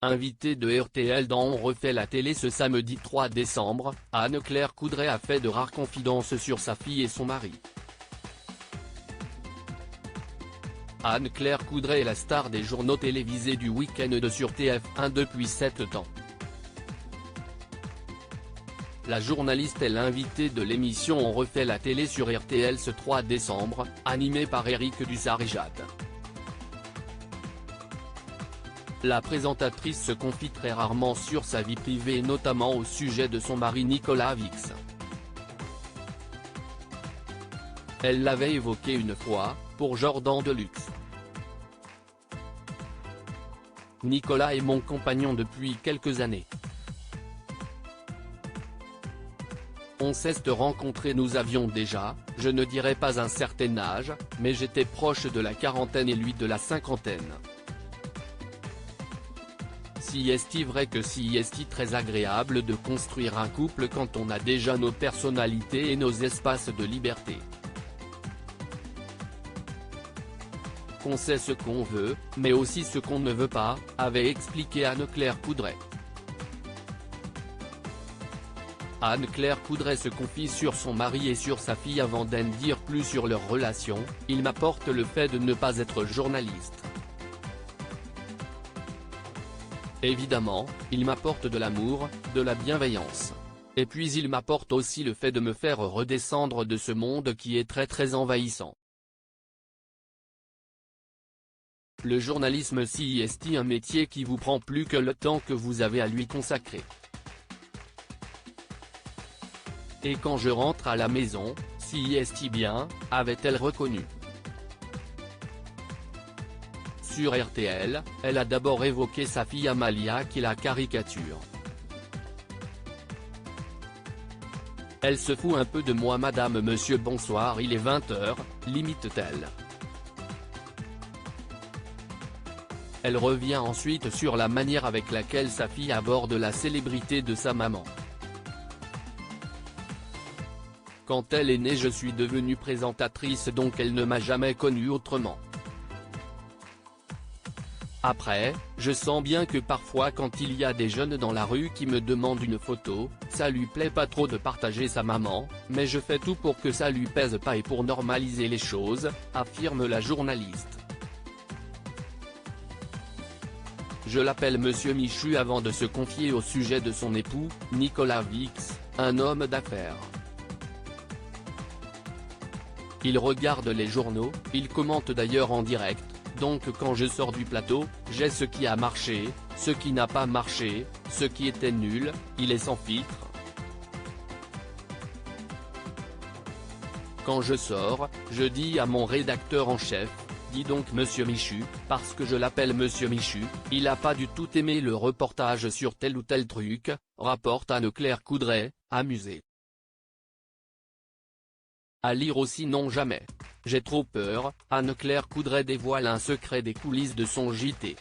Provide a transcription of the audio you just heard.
Invitée de RTL dans On refait la télé ce samedi 3 décembre, Anne-Claire Coudray a fait de rares confidences sur sa fille et son mari. Anne-Claire Coudray est la star des journaux télévisés du week-end sur TF1 depuis 7 ans. La journaliste est l'invitée de l'émission On refait la télé sur RTL ce 3 décembre, animée par Éric Dussart-Jade. La présentatrice se confie très rarement sur sa vie privée et notamment au sujet de son mari Nicolas Vix. Elle l'avait évoqué une fois, pour Jordan Deluxe. Nicolas est mon compagnon depuis quelques années. On s'est rencontrés, nous avions déjà, je ne dirais pas un certain âge, mais j'étais proche de la quarantaine et lui de la cinquantaine. Si est-il vrai que si est-il très agréable de construire un couple quand on a déjà nos personnalités et nos espaces de liberté. Qu'on sait ce qu'on veut, mais aussi ce qu'on ne veut pas, avait expliqué Anne-Claire Coudray. Anne-Claire Coudray se confie sur son mari et sur sa fille avant d'en dire plus sur leur relation. Il m'apporte le fait de ne pas être journaliste. Évidemment, il m'apporte de l'amour, de la bienveillance. Et puis il m'apporte aussi le fait de me faire redescendre de ce monde qui est très envahissant. Le journalisme si est un métier qui vous prend plus que le temps que vous avez à lui consacrer. Et quand je rentre à la maison, si est bien, avait-elle reconnu. Sur RTL, elle a d'abord évoqué sa fille Amalia qui la caricature. Elle se fout un peu de moi madame monsieur bonsoir il est 20h, limite-t-elle. Elle revient ensuite sur la manière avec laquelle sa fille aborde la célébrité de sa maman. Quand elle est née je suis devenue présentatrice donc elle ne m'a jamais connue autrement. Après, je sens bien que parfois quand il y a des jeunes dans la rue qui me demandent une photo, ça lui plaît pas trop de partager sa maman, mais je fais tout pour que ça lui pèse pas et pour normaliser les choses, affirme la journaliste. Je l'appelle Monsieur Michu avant de se confier au sujet de son époux, Nicolas Vix, un homme d'affaires. Il regarde les journaux, il commente d'ailleurs en direct. Donc quand je sors du plateau, j'ai ce qui a marché, ce qui n'a pas marché, ce qui était nul, il est sans filtre. Quand je sors, je dis à mon rédacteur en chef, dis donc Monsieur Michu, parce que je l'appelle Monsieur Michu, il a pas du tout aimé le reportage sur tel ou tel truc, rapporte Anne-Claire Coudray, amusée. À lire aussi non jamais. J'ai trop peur, Anne-Claire Coudray dévoile un secret des coulisses de son JT.